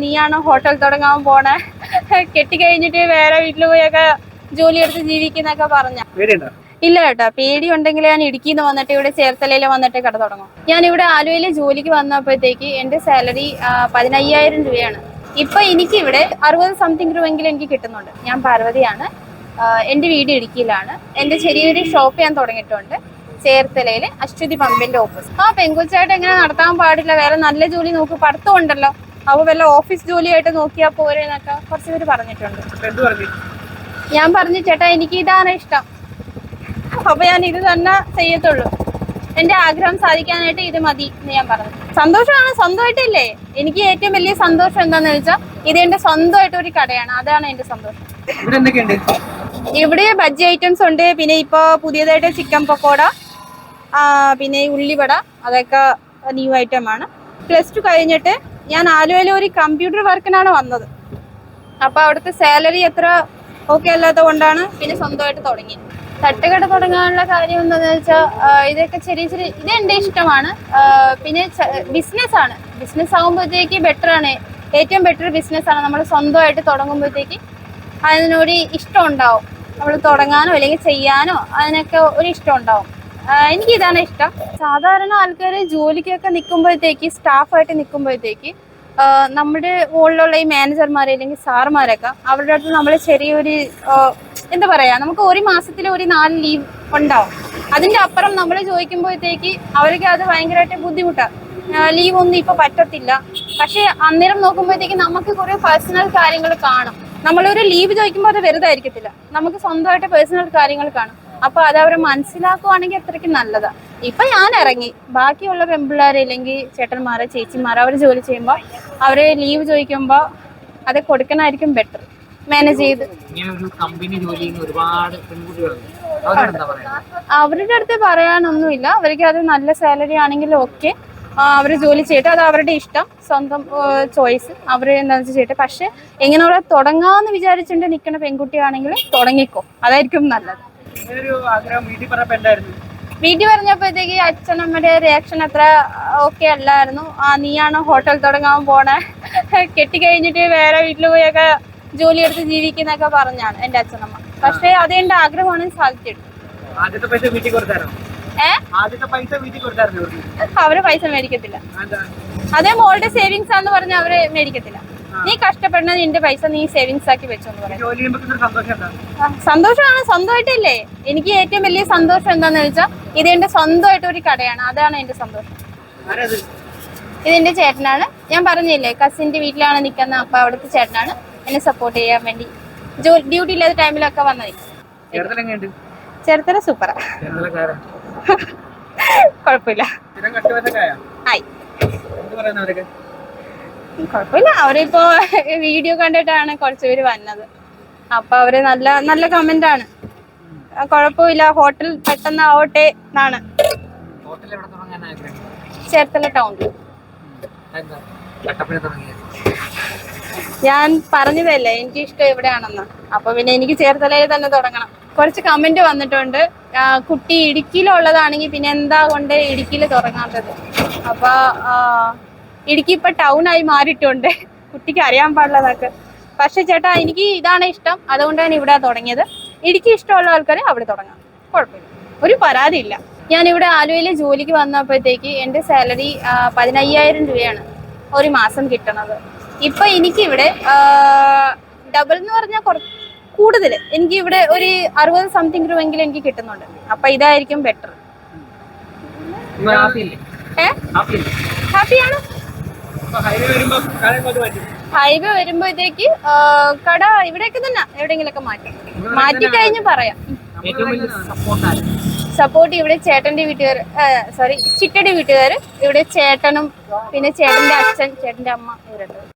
നീയാണോ ഹോട്ടൽ തുടങ്ങാൻ പോണേ, കെട്ടിക്കഴിഞ്ഞിട്ട് വേറെ വീട്ടിൽ പോയൊക്കെ ജോലി എടുത്ത് ജീവിക്കുന്നൊക്കെ പറഞ്ഞ. ഇല്ല കേട്ടോ, പേടി ഉണ്ടെങ്കിൽ ഞാൻ ഇടുക്കിന്ന് വന്നിട്ട് ഇവിടെ ചേർത്തലയിൽ വന്നിട്ട് കട തുടങ്ങും. ഞാൻ ഇവിടെ ആലുവയിൽ ജോലിക്ക് വന്നപ്പോഴത്തേക്ക് എന്റെ സാലറി 15,000 രൂപയാണ്. ഇപ്പൊ എനിക്ക് ഇവിടെ 60 സംതിങ് രൂപയെങ്കിലും എനിക്ക് കിട്ടുന്നുണ്ട്. ഞാൻ പാർവതിയാണ്. എന്റെ വീട് ഇടുക്കിയിലാണ്. എന്റെ ചെറിയൊരു ഷോപ്പ് ഞാൻ തുടങ്ങിയിട്ടുണ്ട് ചേർത്തലയില് അശ്വതി പമ്പിന്റെ ഓപ്പോസിറ്റ്. പെങ്കുച്ചായിട്ട് എങ്ങനെ നടത്താൻ പാടില്ല, വേറെ നല്ല ജോലി നോക്ക്, പഠിത്തം ഉണ്ടല്ലോ, അപ്പൊ വല്ല ഓഫീസ് ജോലിയായിട്ട് നോക്കിയാൽ പോരെന്നൊക്കെ കുറച്ച് പേര് പറഞ്ഞിട്ടുണ്ട്. ഞാൻ പറഞ്ഞു ചേട്ടാ എനിക്ക് ഇതാണ് ഇഷ്ടം, അപ്പൊ ഞാൻ ഇത് തന്നെ ചെയ്യത്തുള്ളൂ, എന്റെ ആഗ്രഹം സാധിക്കാനായിട്ട് ഇത് മതി എന്ന് ഞാൻ പറഞ്ഞു. സന്തോഷമാണ്, സ്വന്തമായിട്ടല്ലേ. എനിക്ക് ഏറ്റവും വലിയ സന്തോഷം എന്താന്ന് വെച്ചാൽ ഇത് എന്റെ സ്വന്തമായിട്ട് ഒരു കടയാണ്, അതാണ് എന്റെ സന്തോഷം. ഇവിടെ ബജ്ജി ഐറ്റംസ് ഉണ്ട്, പിന്നെ ഇപ്പൊ പുതിയതായിട്ട് ചിക്കൻ പക്കോട, പിന്നെ ഉള്ളിവട, അതൊക്കെ ന്യൂ ഐറ്റമാണ്. +2 കഴിഞ്ഞിട്ട് ഞാൻ ആലുവയിൽ ഒരു കമ്പ്യൂട്ടർ വർക്കിനാണ് വന്നത്. അപ്പൊ അവിടുത്തെ സാലറി അത്ര ഓക്കെ അല്ലാത്ത കൊണ്ടാണ് പിന്നെ സ്വന്തമായിട്ട് തുടങ്ങി. തട്ടുകട തുടങ്ങാനുള്ള കാര്യം എന്താണെന്ന് വെച്ചാൽ ഇതൊക്കെ ചെറിയ ചെറിയ ഇത് എൻ്റെ ഇഷ്ടമാണ്. പിന്നെ ബിസിനസ് ആണ്, ബിസിനസ് ആകുമ്പോഴത്തേക്ക് ബെറ്റർ ആണ്, ഏറ്റവും ബെറ്റർ ബിസിനസ് ആണ്. നമ്മൾ സ്വന്തമായിട്ട് തുടങ്ങുമ്പോഴത്തേക്ക് അതിനോട് ഇഷ്ടം ഉണ്ടാവും, നമ്മൾ തുടങ്ങാനോ അല്ലെങ്കിൽ ചെയ്യാനോ അതിനൊക്കെ ഒരു ഇഷ്ടം ഉണ്ടാവും. എനിക്ക് ഇതാണ് ഇഷ്ടം. സാധാരണ ആൾക്കാർ ജോലിക്കൊക്കെ നിൽക്കുമ്പോഴത്തേക്ക്, സ്റ്റാഫായിട്ട് നിൽക്കുമ്പോഴത്തേക്ക് നമ്മുടെ മുകളിലുള്ള ഈ മാനേജർമാർ അല്ലെങ്കിൽ സാറുമാരൊക്കെ അവരുടെ അടുത്ത് നമ്മൾ ചെറിയൊരു എന്താ പറയാ, നമുക്ക് ഒരു മാസത്തിൽ ഒരു 4 ലീവ് ഉണ്ടാവും. അതിന്റെ അപ്പുറം നമ്മൾ ചോദിക്കുമ്പോഴത്തേക്ക് അവർക്ക് അത് ഭയങ്കരമായിട്ട് ബുദ്ധിമുട്ടാണ്. ലീവ് ഒന്നും ഇപ്പൊ പറ്റത്തില്ല. പക്ഷെ അന്നേരം നോക്കുമ്പോഴത്തേക്ക് നമുക്ക് കുറെ പേഴ്സണൽ കാര്യങ്ങൾ കാണും. നമ്മളൊരു ലീവ് ചോദിക്കുമ്പോൾ അത് വെറുതെ ആയിരിക്കത്തില്ല, നമുക്ക് സ്വന്തമായിട്ട് പേഴ്സണൽ കാര്യങ്ങൾ കാണും. അപ്പൊ അത് അവരെ മനസ്സിലാക്കുവാണെങ്കിൽ അത്രയ്ക്ക് നല്ലതാ. ഇപ്പൊ ഞാൻ ഇറങ്ങി, ബാക്കിയുള്ള പെൺപിള്ളേരെ അല്ലെങ്കിൽ ചേട്ടന്മാരെ ചേച്ചിമാരെ അവർ ജോലി ചെയ്യുമ്പോൾ അവരെ ലീവ് ചോദിക്കുമ്പോൾ അത് കൊടുക്കണമായിരിക്കും ബെറ്റർ. മാനേജ് ചെയ്ത് അവരുടെ അടുത്ത് പറയാനൊന്നുമില്ല. അവർക്ക് അത് നല്ല സാലറി ആണെങ്കിലും ഓക്കെ, അവർ ജോലി ചെയ്തിട്ട് അത് അവരുടെ ഇഷ്ടം, സ്വന്തം ചോയ്സ്, അവർ എന്താണെന്ന് വെച്ചാൽ ചെയ്തിട്ട്. പക്ഷെ എങ്ങനെയുള്ള തുടങ്ങാന്ന് വിചാരിച്ചിട്ട് നിൽക്കുന്ന പെൺകുട്ടിയാണെങ്കിൽ തുടങ്ങിക്കോ, അതായിരിക്കും നല്ലത്. വീട്ടിൽ പറഞ്ഞപ്പോഴത്തേക്ക് അച്ഛനമ്മയുടെ റിയാക്ഷൻ അത്ര ഓക്കെ അല്ലായിരുന്നു. നീയാണോ ഹോട്ടൽ തുടങ്ങാൻ പോണേ, കെട്ടിക്കഴിഞ്ഞിട്ട് വേറെ വീട്ടിൽ പോയൊക്കെ ജോലി എടുത്ത് ജീവിക്കുന്നൊക്കെ പറഞ്ഞാണ് എന്റെ അച്ഛനമ്മ. പക്ഷെ അത് എന്റെ ആഗ്രഹമാണ്, സാധിച്ചെടുത്തു. അവര് പൈസ മേടിക്കത്തില്ല, അതേ മോളുടെ സേവിങ്സ് ആന്ന് പറഞ്ഞ അവര് മേടിക്കത്തില്ല. നീ കഷ്ടപ്പെടുന്ന നിന്റെ പൈസ നീ സേവിങ്സ് ആക്കി വെച്ചോന്ന് പറയാം. സന്തോഷമാണ്, സ്വന്തമായിട്ടല്ലേ. എനിക്ക് ഏറ്റവും വലിയ സന്തോഷം എന്താന്ന് വെച്ചാൽ ഇത് എന്റെ സ്വന്തമായിട്ട് ഒരു കടയാണ്, അതാണ് എന്റെ സന്തോഷം. ഇതെന്റെ ചേട്ടനാണ്, ഞാൻ പറഞ്ഞില്ലേ കസിന്റെ വീട്ടിലാണ് നിൽക്കുന്നത്. അപ്പൊ അവിടുത്തെ ചേട്ടനാണ് എന്നെ സപ്പോർട്ട് ചെയ്യാൻ വേണ്ടി ഡ്യൂട്ടി ഇല്ലാത്ത ടൈമിലൊക്കെ വന്നത്. ചേർത്തല സൂപ്പറാ, കുഴപ്പമില്ല. ആയി കുഴപ്പമില്ല. അവരിപ്പോ വീഡിയോ കണ്ടിട്ടാണ് കുറച്ചുപേര് വന്നത്. അപ്പൊ അവര് നല്ല നല്ല കമന്റ് ആണ്. കുഴപ്പമില്ല, ഹോട്ടൽ പെട്ടെന്ന് ആവട്ടെ എന്നാണ്. ചേർത്തല ടൗണിൽ. ഞാൻ പറഞ്ഞതല്ലേ എനിക്ക് ഇഷ്ടം എവിടെയാണെന്ന്, അപ്പൊ പിന്നെ എനിക്ക് ചേർത്തലയിൽ തന്നെ തുടങ്ങണം. കുറച്ച് കമന്റ് വന്നിട്ടുണ്ട്, കുട്ടി ഇടുക്കിയിലുള്ളതാണെങ്കിൽ പിന്നെ എന്താ കൊണ്ട് ഇടുക്കിയിൽ തുടങ്ങാത്തത്. അപ്പൊ ഇടുക്കി ഇപ്പൊ ടൗൺ ആയി മാറിയിട്ടുണ്ട്, കുട്ടിക്ക് അറിയാൻ പാടില്ലതൊക്കെ. പക്ഷെ ചേട്ടാ എനിക്ക് ഇതാണ് ഇഷ്ടം, അതുകൊണ്ടാണ് ഇവിടെ തുടങ്ങിയത്. ഇടുക്കി ഇഷ്ടമുള്ള ആൾക്കാർ അവിടെ തുടങ്ങാം, കുഴപ്പമില്ല, ഒരു പരാതി ഇല്ല. ഞാൻ ഇവിടെ ആലുവയിൽ ജോലിക്ക് വന്നപ്പോഴത്തേക്ക് എന്റെ സാലറി 15,000 രൂപയാണ് ഒരു മാസം കിട്ടണത്. ഇപ്പൊ എനിക്കിവിടെ ഡബിൾ എന്ന് പറഞ്ഞാൽ കൂടുതൽ എനിക്ക് ഇവിടെ ഒരു 60 സംതിങ് രൂപയെങ്കിലും എനിക്ക് കിട്ടുന്നുണ്ട്. അപ്പൊ ഇതായിരിക്കും ബെറ്റർ. ഹാപ്പിയാണ്. ഹൈവേ വരുമ്പോഴത്തേക്ക് കട ഇവിടേക്ക് തന്നെ എവിടെയെങ്കിലൊക്കെ മാറ്റി കഴിഞ്ഞ് പറയാം. സപ്പോർട്ട് ഇവിടെ ചേട്ടന്റെ വീട്ടുകാർ, ചിറ്റയുടെ വീട്ടുകാർ, ഇവിടെ ചേട്ടനും പിന്നെ ചേട്ടന്റെ അച്ഛൻ, ചേട്ടന്റെ അമ്മ, ഇവരുണ്ട്.